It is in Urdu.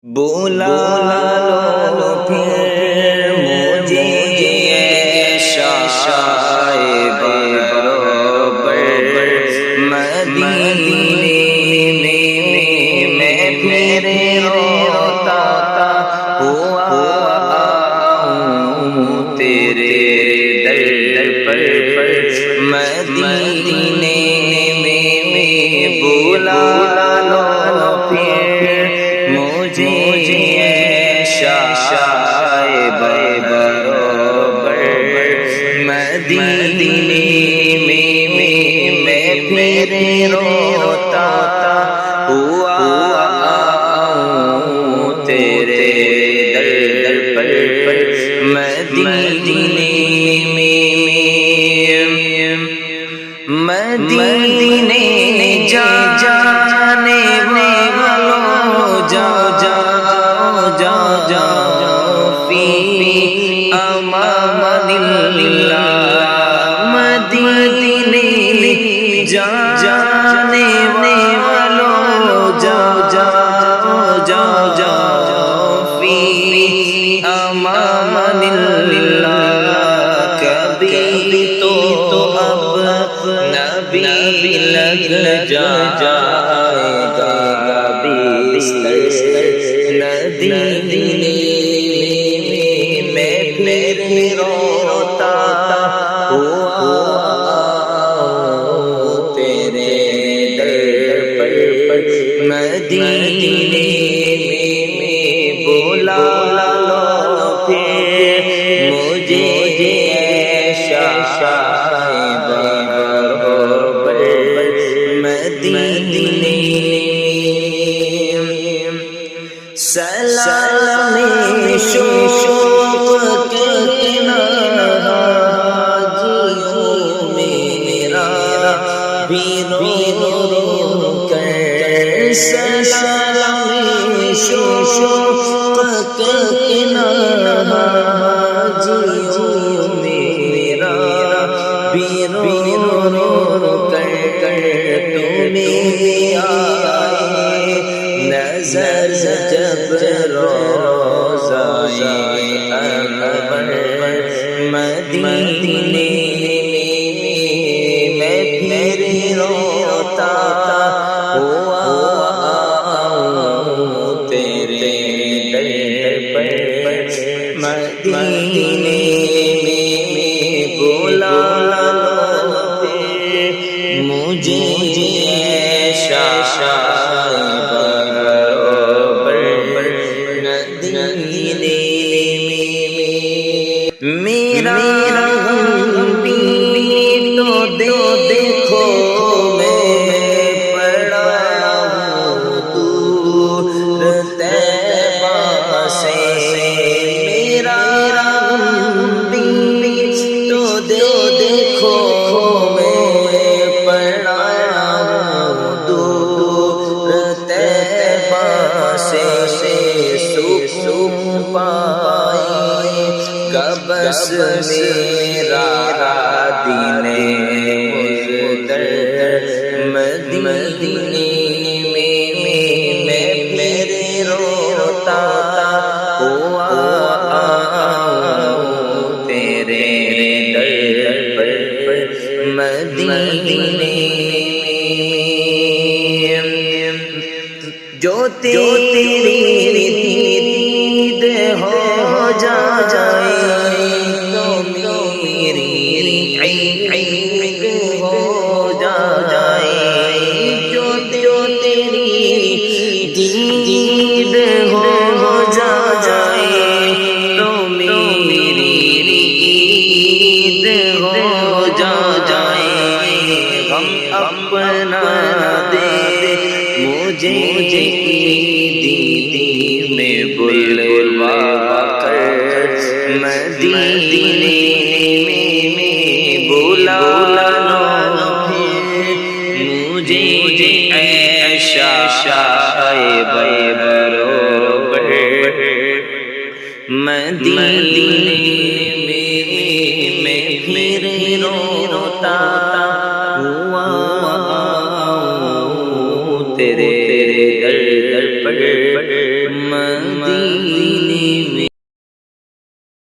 بولا لو پھر مجھے شاید بروبر مدینے میں پھر روتا ہوا آؤں تیرے در پر مدینے میں بولا لو پھر مجھے شاید بروبر مدینے میں پھر روتا ہوا آؤں تیرے در پر مدینے جانے والوں جاؤ فی امان اللہ مدینے جانے والوں جاؤ فی امان اللہ کبھی تو اب نبی لگ جائے گا مدینے میں پھر روتا ہوا تیرے در پر مدینے میں بولا لو پھر مجھے شاید بروبر مدینے سلام شوق کے ناجیوں میرا بھی رو کر سلام شوق کے ناجیوں میرا بھی رو کر تمہیں آئے نظر جب روضائے انور مدینے میں پھر روتا ہوا آؤں تیرے در پر مدینے میں بولا لو پھر مجھے شاید میرا بھی تو دیکھو میں پڑا ہوں دور طیبہ سے میرا بھی تو دیکھو میں پڑا ہوں دور طیبہ سے سکون پائے کبس میرا دین مزدر مدینے میں پھر روتا ہوا آؤں تیرے در پر مدینے جو تیری دید ہو جائے تو میری عید ہو جائے جو تیری دید ہو جائے تو میری عید ہو جائے ہم اپنا دے مجھے عیدی میں بلوا کر مدینے میں بولا لو پھر مجھے شاید بروبر مدینے میں پھر روتا ہوا تیرے در پر مدینے